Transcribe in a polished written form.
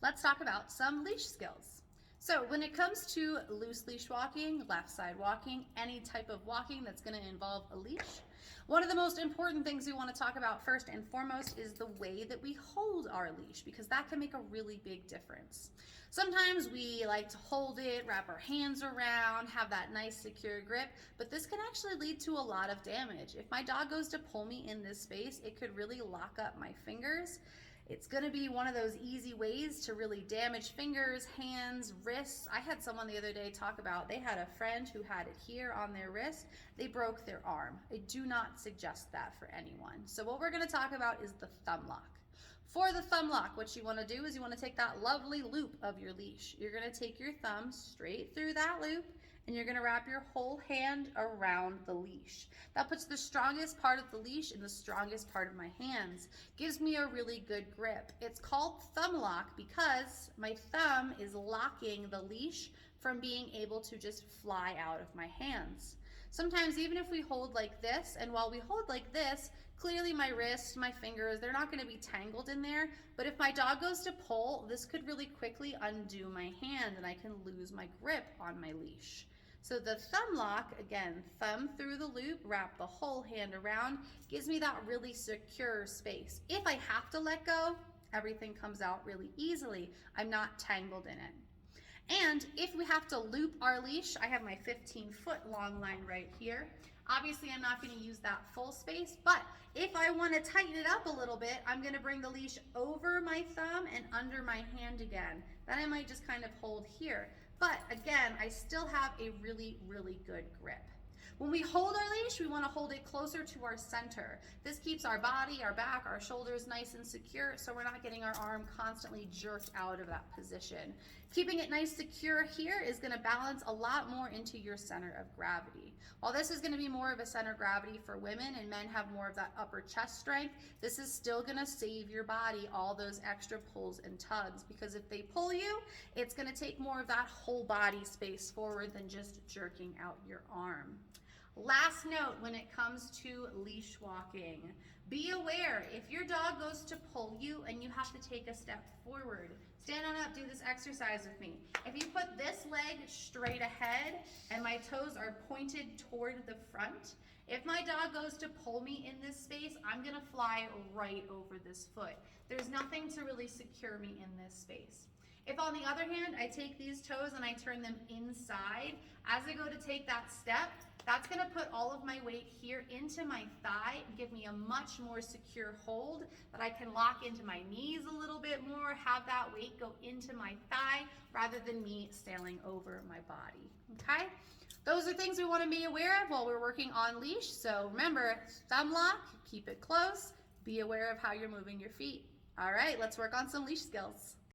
let's talk about some leash skills. So when it comes to loose leash walking, left side walking, any type of walking that's going to involve a leash, one of the most important things we want to talk about first and foremost is the way that we hold our leash, because that can make a really big difference. Sometimes we like to hold it, wrap our hands around, have that nice secure grip, but this can actually lead to a lot of damage. If my dog goes to pull me in this space, it could really lock up my fingers. It's going to be one of those easy ways to really damage fingers, hands, wrists. I had someone the other day talk about they had a friend who had it here on their wrist. They broke their arm. I do not suggest that for anyone. So what we're going to talk about is the thumb lock. For the thumb lock, what you want to do is you want to take that lovely loop of your leash. You're going to take your thumb straight through that loop, and you're going to wrap your whole hand around the leash. That puts the strongest part of the leash in the strongest part of my hands. Gives me a really good grip. It's called thumb lock because my thumb is locking the leash from being able to just fly out of my hands. Sometimes even if we hold like this, and while we hold like this, clearly my wrists, my fingers, they're not going to be tangled in there, but if my dog goes to pull, this could really quickly undo my hand and I can lose my grip on my leash. So the thumb lock, again, thumb through the loop, wrap the whole hand around, gives me that really secure space. If I have to let go, everything comes out really easily. I'm not tangled in it. And if we have to loop our leash, I have my 15-foot long line right here. Obviously, I'm not going to use that full space, but if I want to tighten it up a little bit, I'm going to bring the leash over my thumb and under my hand again. Then I might just kind of hold here. But again, I still have a really, really good grip. When we hold our leash, we want to hold it closer to our center. This keeps our body, our back, our shoulders nice and secure, so we're not getting our arm constantly jerked out of that position. Keeping it nice secure here is going to balance a lot more into your center of gravity. While this is going to be more of a center of gravity for women and men have more of that upper chest strength, this is still going to save your body all those extra pulls and tugs, because if they pull you, it's going to take more of that whole body space forward than just jerking out your arm. Last note when it comes to leash walking, be aware if your dog goes to pull you and you have to take a step forward. Stand on up, do this exercise with me. If you put this leg straight ahead and my toes are pointed toward the front, if my dog goes to pull me in this space, I'm gonna fly right over this foot. There's nothing to really secure me in this space. If on the other hand, I take these toes and I turn them inside, as I go to take that step, that's going to put all of my weight here into my thigh and give me a much more secure hold that I can lock into my knees a little bit more, have that weight go into my thigh rather than me sailing over my body, okay? Those are things we want to be aware of while we're working on leash. So remember, thumb lock, keep it close, be aware of how you're moving your feet. All right, let's work on some leash skills.